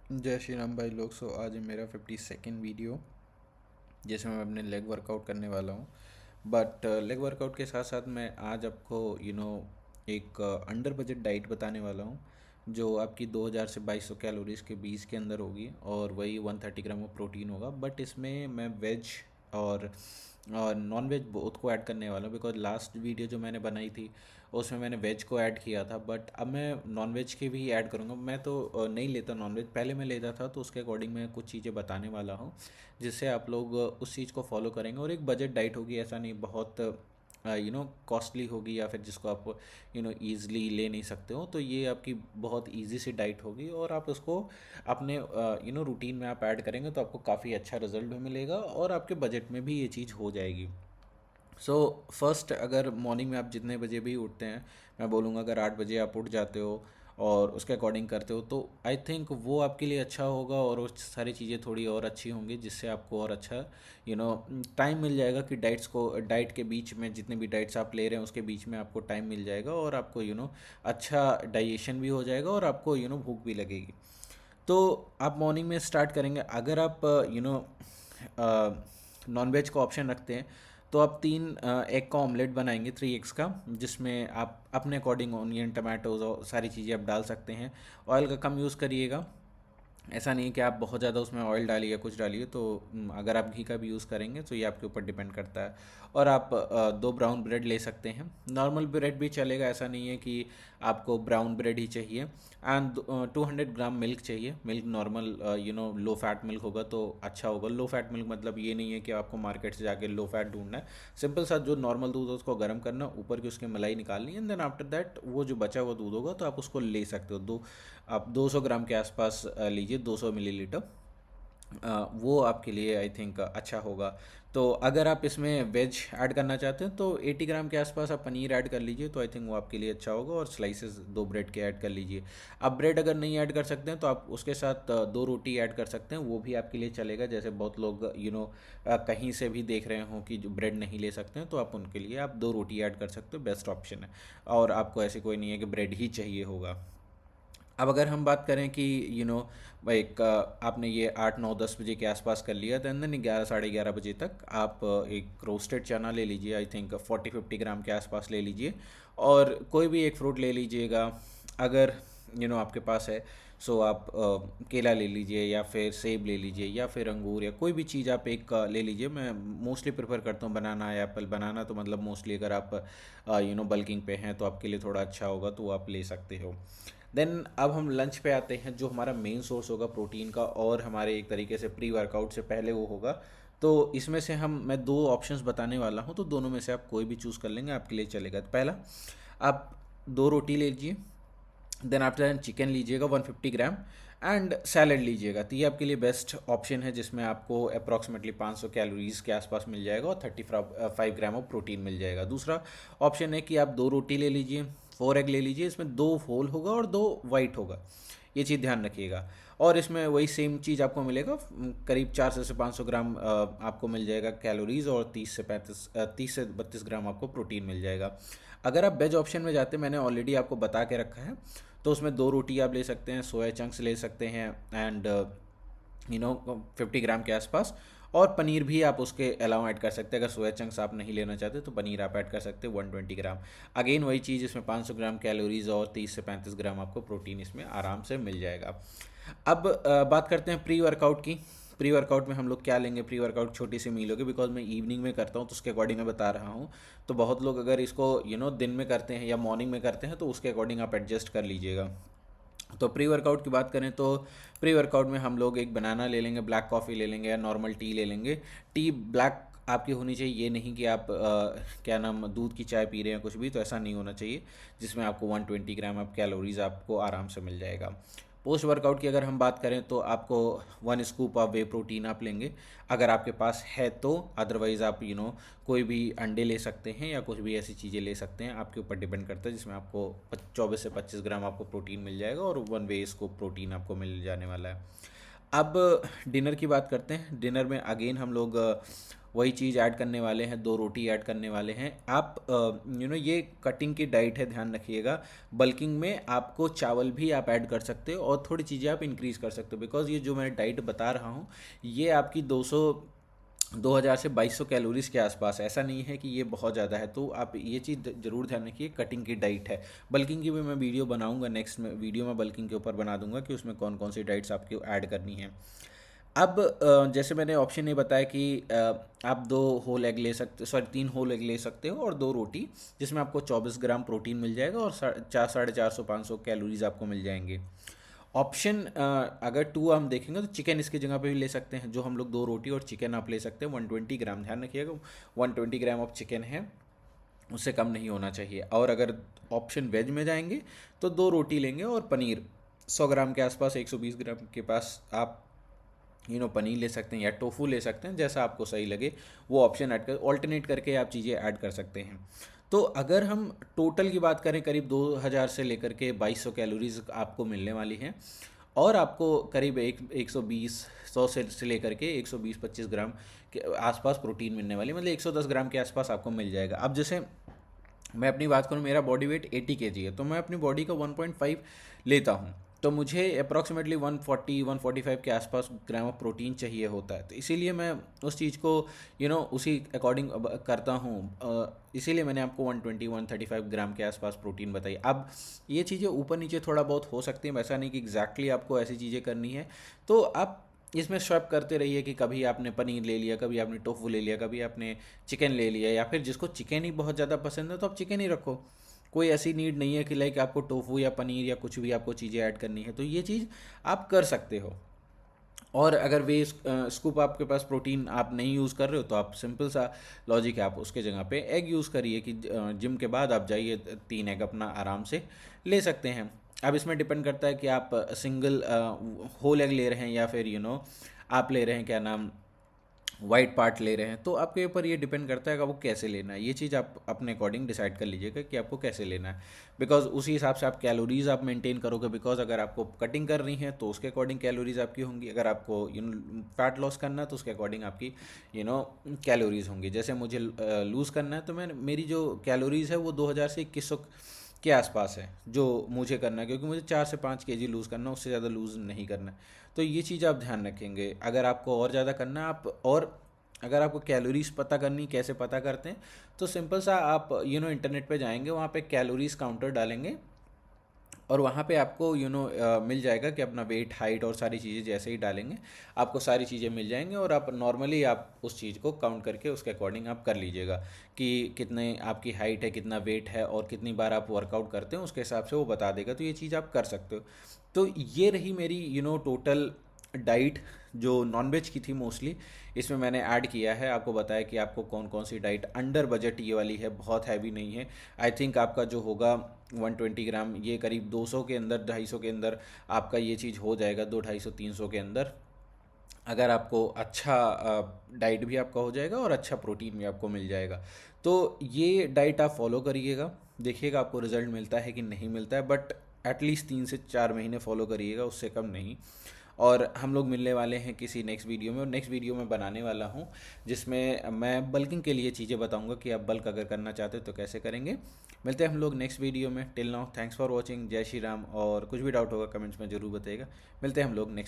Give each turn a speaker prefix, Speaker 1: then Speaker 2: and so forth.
Speaker 1: जय श्री राम भाई लोग। आज है मेरा 52nd वीडियो जिसमें मैं अपने लेग वर्कआउट करने वाला हूँ। बट लेग वर्कआउट के साथ साथ मैं आज आपको एक अंडर बजट डाइट बताने वाला हूँ जो आपकी 2000 से 2200 कैलोरीज के बीच के अंदर होगी और वही 130 ग्राम ऑफ प्रोटीन होगा। बट इसमें मैं वेज और नॉन वेज बोथ को ऐड करने वाला हूँ, बिकॉज लास्ट वीडियो जो मैंने बनाई थी उसमें मैंने वेज को ऐड किया था, बट अब मैं नॉन वेज के भी ऐड करूँगा। मैं तो नहीं लेता नॉन वेज, पहले मैं लेता था, तो उसके अकॉर्डिंग मैं कुछ चीज़ें बताने वाला हूँ जिससे आप लोग उस चीज़ को फॉलो करेंगे। और एक बजट डाइट होगी, ऐसा नहीं बहुत कॉस्टली होगी या फिर जिसको आप ईज़िली ले नहीं सकते हो। तो ये आपकी बहुत ईजी सी डाइट होगी और आप उसको अपने रूटीन में आप ऐड करेंगे तो आपको काफ़ी अच्छा रिजल्ट भी मिलेगा और आपके बजट में भी ये चीज़ हो जाएगी। सो फर्स्ट, अगर मॉर्निंग में आप जितने बजे भी उठते हैं, मैं बोलूँगा अगर 8 बजे आप उठ जाते हो और उसके अकॉर्डिंग करते हो तो आई थिंक वो आपके लिए अच्छा होगा और वो सारी चीज़ें थोड़ी और अच्छी होंगी जिससे आपको और अच्छा टाइम मिल जाएगा कि डाइट के बीच में जितने भी डाइट्स आप ले रहे हैं उसके बीच में आपको टाइम मिल जाएगा और आपको अच्छा डाइजेशन भी हो जाएगा और आपको भूख भी लगेगी। तो आप मॉर्निंग में स्टार्ट करेंगे। अगर आप नॉन वेज का ऑप्शन रखते हैं तो आप 3 एग का ऑमलेट बनाएंगे, 3 एग्स का, जिसमें आप अपने अकॉर्डिंग ऑनियन टमाटोज और सारी चीज़ें आप डाल सकते हैं। ऑयल का कम यूज़ करिएगा। ऐसा नहीं है कि आप बहुत ज़्यादा उसमें ऑयल डालिए या कुछ डालिए। तो अगर आप घी का भी यूज़ करेंगे तो ये आपके ऊपर डिपेंड करता है। और आप 2 ब्राउन ब्रेड ले सकते हैं, नॉर्मल ब्रेड भी चलेगा, ऐसा नहीं है कि आपको ब्राउन ब्रेड ही चाहिए। एंड 200 ग्राम मिल्क चाहिए। Milk normal low fat milk होगा तो अच्छा होगा। लो फैट मिल्क मतलब ये नहीं है कि आपको मार्केट से जाके लो फैट ढूंढना है। सिंपल सा जो नॉर्मल दूध है उसको गर्म करना, ऊपर की उसकी मलाई निकालनी है, एंड देन आफ्टर दैट वो जो बचा हुआ दूध होगा तो आप उसको ले सकते हो। आप 200 ग्राम के आसपास लीजिए, 200 मिलीलीटर। वो आपके लिए आई थिंक अच्छा होगा। तो अगर आप इसमें वेज ऐड करना चाहते हैं तो 80 ग्राम के आसपास आप पनीर ऐड कर लीजिए, तो आई थिंक वो आपके लिए अच्छा होगा। और स्लाइसेस 2 ब्रेड के ऐड कर लीजिए। आप ब्रेड अगर नहीं ऐड कर सकते हैं तो आप उसके साथ 2 रोटी ऐड कर सकते हैं, वो भी आपके लिए चलेगा। जैसे बहुत लोग कहीं से भी देख रहे हों कि जो ब्रेड नहीं ले सकते हैं तो आप उनके लिए आप 2 रोटी ऐड कर सकते हो, बेस्ट ऑप्शन है। और आपको ऐसे कोई नहीं है कि ब्रेड ही चाहिए होगा। अब अगर हम बात करें कि भाई आपने ये 8 9 10 बजे के आसपास कर लिया, देन 11 साढ़े 11 बजे तक आप एक रोस्टेड चना ले लीजिए, आई थिंक 40 50 ग्राम के आसपास ले लीजिए। और कोई भी एक फ्रूट ले लीजिएगा। अगर आपके पास है, सो आप केला ले लीजिए या फिर सेब ले लीजिए या फिर अंगूर या कोई भी चीज़ आप एक ले लीजिए। मैं मोस्टली प्रेफर करता हूँ बनाना या एप्पल। बनाना तो मतलब मोस्टली अगर आप बल्किंग पे हैं तो आपके लिए थोड़ा अच्छा होगा, तो वो आप ले सकते हो। देन अब हम लंच पे आते हैं, जो हमारा मेन सोर्स होगा प्रोटीन का और हमारे एक तरीके से प्री वर्कआउट से पहले वो होगा। तो इसमें से मैं 2 ऑप्शंस बताने वाला हूँ, तो दोनों में से आप कोई भी चूज़ कर लेंगे, आपके लिए चलेगा। तो पहला, आप 2 रोटी ले लीजिए। देन आफ्टर चिकन लीजिएगा 150 ग्राम, एंड सैलड लीजिएगा। तो ये आपके लिए बेस्ट ऑप्शन है जिसमें आपको अप्रॉक्सीमेटली 500 कैलोरीज के आसपास मिल जाएगा और 35 ग्राम ऑफ प्रोटीन मिल जाएगा। दूसरा ऑप्शन है कि आप 2 रोटी ले लीजिए, 4 एग ले लीजिए। इसमें 2 होल होगा और 2 वाइट होगा, ये चीज़ ध्यान रखिएगा। और इसमें वही सेम चीज़ आपको मिलेगा, करीब 400 से 500 ग्राम आपको मिल जाएगा कैलोरीज, और 30 से 32 ग्राम आपको प्रोटीन मिल जाएगा। अगर आप वेज ऑप्शन में जाते हैं, मैंने ऑलरेडी आपको बता के रखा है, तो उसमें 2 रोटी आप ले सकते हैं, सोया चंक्स ले सकते हैं, एंड 50 ग्राम के आसपास। और पनीर भी आप उसके अलावा ऐड कर सकते हैं। अगर सोया चंक्स आप नहीं लेना चाहते तो पनीर आप ऐड कर सकते हैं 120 ग्राम। अगेन वही चीज़, इसमें 500 ग्राम कैलोरीज और 30 से 35 ग्राम आपको प्रोटीन इसमें आराम से मिल जाएगा। अब बात करते हैं प्री वर्कआउट की। प्री वर्कआउट में हम लोग क्या लेंगे? प्री वर्कआउट छोटी सी मील होगी, बिकॉज मैं इवनिंग में करता हूँ तो उसके अकॉर्डिंग मैं बता रहा हूँ। तो बहुत लोग अगर इसको दिन में करते हैं या मॉर्निंग में करते हैं तो उसके अकॉर्डिंग आप एडजस्ट कर लीजिएगा। तो प्री वर्कआउट की बात करें तो प्री वर्कआउट में हम लोग एक बनाना ले लेंगे, ब्लैक कॉफ़ी ले लेंगे या नॉर्मल टी ले लेंगे। टी ब्लैक आपकी होनी चाहिए, ये नहीं कि आप क्या नाम दूध की चाय पी रहे हैं कुछ भी, तो ऐसा नहीं होना चाहिए। जिसमें आपको 120 ग्राम आप कैलोरीज आपको आराम से मिल जाएगा। पोस्ट वर्कआउट की अगर हम बात करें तो आपको 1 स्कूप ऑफ वे प्रोटीन आप लेंगे, अगर आपके पास है तो। अदरवाइज़ आप कोई भी अंडे ले सकते हैं या कुछ भी ऐसी चीज़ें ले सकते हैं, आपके ऊपर डिपेंड करता है, जिसमें आपको 24 से 25 ग्राम आपको प्रोटीन मिल जाएगा और 1 वे स्कूप प्रोटीन आपको मिल जाने वाला है। अब डिनर की बात करते हैं। डिनर में अगेन हम लोग वही चीज़ ऐड करने वाले हैं, 2 रोटी ऐड करने वाले हैं। आप ये कटिंग की डाइट है, ध्यान रखिएगा। बल्किंग में आपको चावल भी आप ऐड कर सकते हो और थोड़ी चीज़ें आप इंक्रीज़ कर सकते हो, बिकॉज़ ये जो मैं डाइट बता रहा हूँ ये आपकी 2000 से 2200 कैलोरीज के आसपास है। ऐसा नहीं है कि ये बहुत ज़्यादा है, तो आप ये चीज़ ज़रूर ध्यान रखिए, कटिंग की डाइट है। बल्किंग की भी मैं वीडियो बनाऊंगा, नेक्स्ट में वीडियो में बल्किंग के ऊपर बना दूंगा कि उसमें कौन कौन सी डाइट्स आपको ऐड करनी है। अब जैसे मैंने ऑप्शन ये बताया कि आप 2 होल एग ले सकते, सॉरी 3 होल एग ले सकते हो और 2 रोटी, जिसमें आपको 24 ग्राम प्रोटीन मिल जाएगा और 450-500 कैलोरीज आपको मिल जाएंगे। ऑप्शन अगर 2 हम देखेंगे तो चिकन इसकी जगह पे भी ले सकते हैं, जो हम लोग 2 रोटी और चिकन आप ले सकते हैं 120 ग्राम, ध्यान रखिएगा 120 ग्राम ऑफ चिकन है, उससे कम नहीं होना चाहिए। और अगर ऑप्शन वेज में जाएंगे तो 2 रोटी लेंगे और पनीर 100 ग्राम के आसपास, 120 ग्राम के पास आप पनीर ले सकते हैं या टोफू ले सकते हैं, जैसा आपको सही लगे वो ऑप्शन ऐड कर, ऑल्टरनेट करके आप चीज़ें ऐड कर सकते हैं। तो अगर हम टोटल की बात करें, करीब 2000 से लेकर के 2200 कैलोरीज आपको मिलने वाली हैं और आपको करीब 120 से लेकर के 120-25 ग्राम के आसपास प्रोटीन मिलने वाली, मतलब 110 ग्राम के आसपास आपको मिल जाएगा। अब जैसे मैं अपनी बात करूँ, मेरा बॉडी वेट 80 केजी है, तो मैं अपनी बॉडी का 1.5 लेता हूँ, तो मुझे अप्रॉक्सीमेटली 140-145 के आसपास ग्राम ऑफ प्रोटीन चाहिए होता है। तो इसीलिए मैं उस चीज़ को उसी अकॉर्डिंग करता हूँ। इसीलिए मैंने आपको 120-135 ग्राम के आसपास प्रोटीन बताई। अब ये चीज़ें ऊपर नीचे थोड़ा बहुत हो सकती हैं, वैसा नहीं कि एग्जैक्टली आपको ऐसी चीज़ें करनी है। तो आप इसमें स्वैप करते रहिए कि कभी आपने पनीर ले लिया, कभी आपने टोफू ले लिया, कभी आपने चिकन ले लिया, या फिर जिसको चिकन ही बहुत ज़्यादा पसंद है तो आप चिकन ही रखो। कोई ऐसी नीड नहीं है कि लाइक आपको टोफू या पनीर या कुछ भी आपको चीज़ें ऐड करनी है, तो ये चीज़ आप कर सकते हो। और अगर वे स्कूप आपके पास प्रोटीन आप नहीं यूज़ कर रहे हो, तो आप सिंपल सा लॉजिक है, आप उसके जगह पे एग यूज़ करिए कि जिम के बाद आप जाइए 3 एग अपना आराम से ले सकते हैं। अब इसमें डिपेंड करता है कि आप सिंगल होल एग ले रहे हैं या फिर आप ले रहे हैं क्या नाम वाइट पार्ट ले रहे हैं, तो आपके ऊपर ये डिपेंड करता है कि आपको कैसे लेना है। ये चीज़ आप अपने अकॉर्डिंग डिसाइड कर लीजिएगा कि आपको कैसे लेना है, बिकॉज उसी हिसाब से आप कैलोरीज आप मेंटेन करोगे। बिकॉज अगर आपको कटिंग कर रही है तो उसके अकॉर्डिंग कैलोरीज आपकी होंगी, अगर आपको फैट लॉस करना है तो उसके अकॉर्डिंग आपकी कैलोरीज होंगी। जैसे मुझे लूज़ करना है तो मैं मेरी जो कैलोरीज है वो 2000 से 2100 के आसपास है जो मुझे करना है, क्योंकि मुझे 4 से 5 केजी लूज़ करना है, उससे ज़्यादा लूज़ नहीं करना है। तो ये चीज़ आप ध्यान रखेंगे। अगर आपको और ज़्यादा करना है आप, और अगर आपको कैलोरीज पता करनी, कैसे पता करते हैं, तो सिंपल सा आप इंटरनेट पे जाएंगे, वहाँ पे कैलोरीज काउंटर डालेंगे और वहाँ पे आपको मिल जाएगा कि अपना वेट, हाइट और सारी चीज़ें जैसे ही डालेंगे आपको सारी चीज़ें मिल जाएंगी, और आप नॉर्मली आप उस चीज़ को काउंट करके उसके अकॉर्डिंग आप कर लीजिएगा कि कितने आपकी हाइट है, कितना वेट है और कितनी बार आप वर्कआउट करते हैं, उसके हिसाब से वो बता देगा। तो ये चीज़ आप कर सकते हो। तो ये रही मेरी टोटल डाइट जो नॉनवेज की थी मोस्टली। इसमें मैंने ऐड किया है, आपको बताया कि आपको कौन कौन सी डाइट अंडर बजट ये वाली है, बहुत हैवी नहीं है। आई थिंक आपका जो होगा 120 ग्राम, ये करीब 200 के अंदर, 250 के अंदर आपका ये चीज़ हो जाएगा, 200-250-300 के अंदर। अगर आपको अच्छा डाइट भी आपका हो जाएगा और अच्छा प्रोटीन भी आपको मिल जाएगा। तो ये डाइट आप फॉलो करिएगा, देखिएगा आपको रिजल्ट मिलता है कि नहीं मिलता है, बट एटलीस्ट 3 से 4 महीने फॉलो करिएगा, उससे कम नहीं। और हम लोग मिलने वाले हैं किसी नेक्स्ट वीडियो में, और नेक्स्ट वीडियो में बनाने वाला हूँ जिसमें मैं बल्किंग के लिए चीज़ें बताऊँगा कि आप बल्क अगर करना चाहते हो तो कैसे करेंगे। मिलते हैं हम लोग नेक्स्ट वीडियो में। Till now thanks for watching, जय श्री राम। और कुछ भी डाउट होगा कमेंट्स में ज़रूर बताइएगा। मिलते हैं हम लोग नेक्स्ट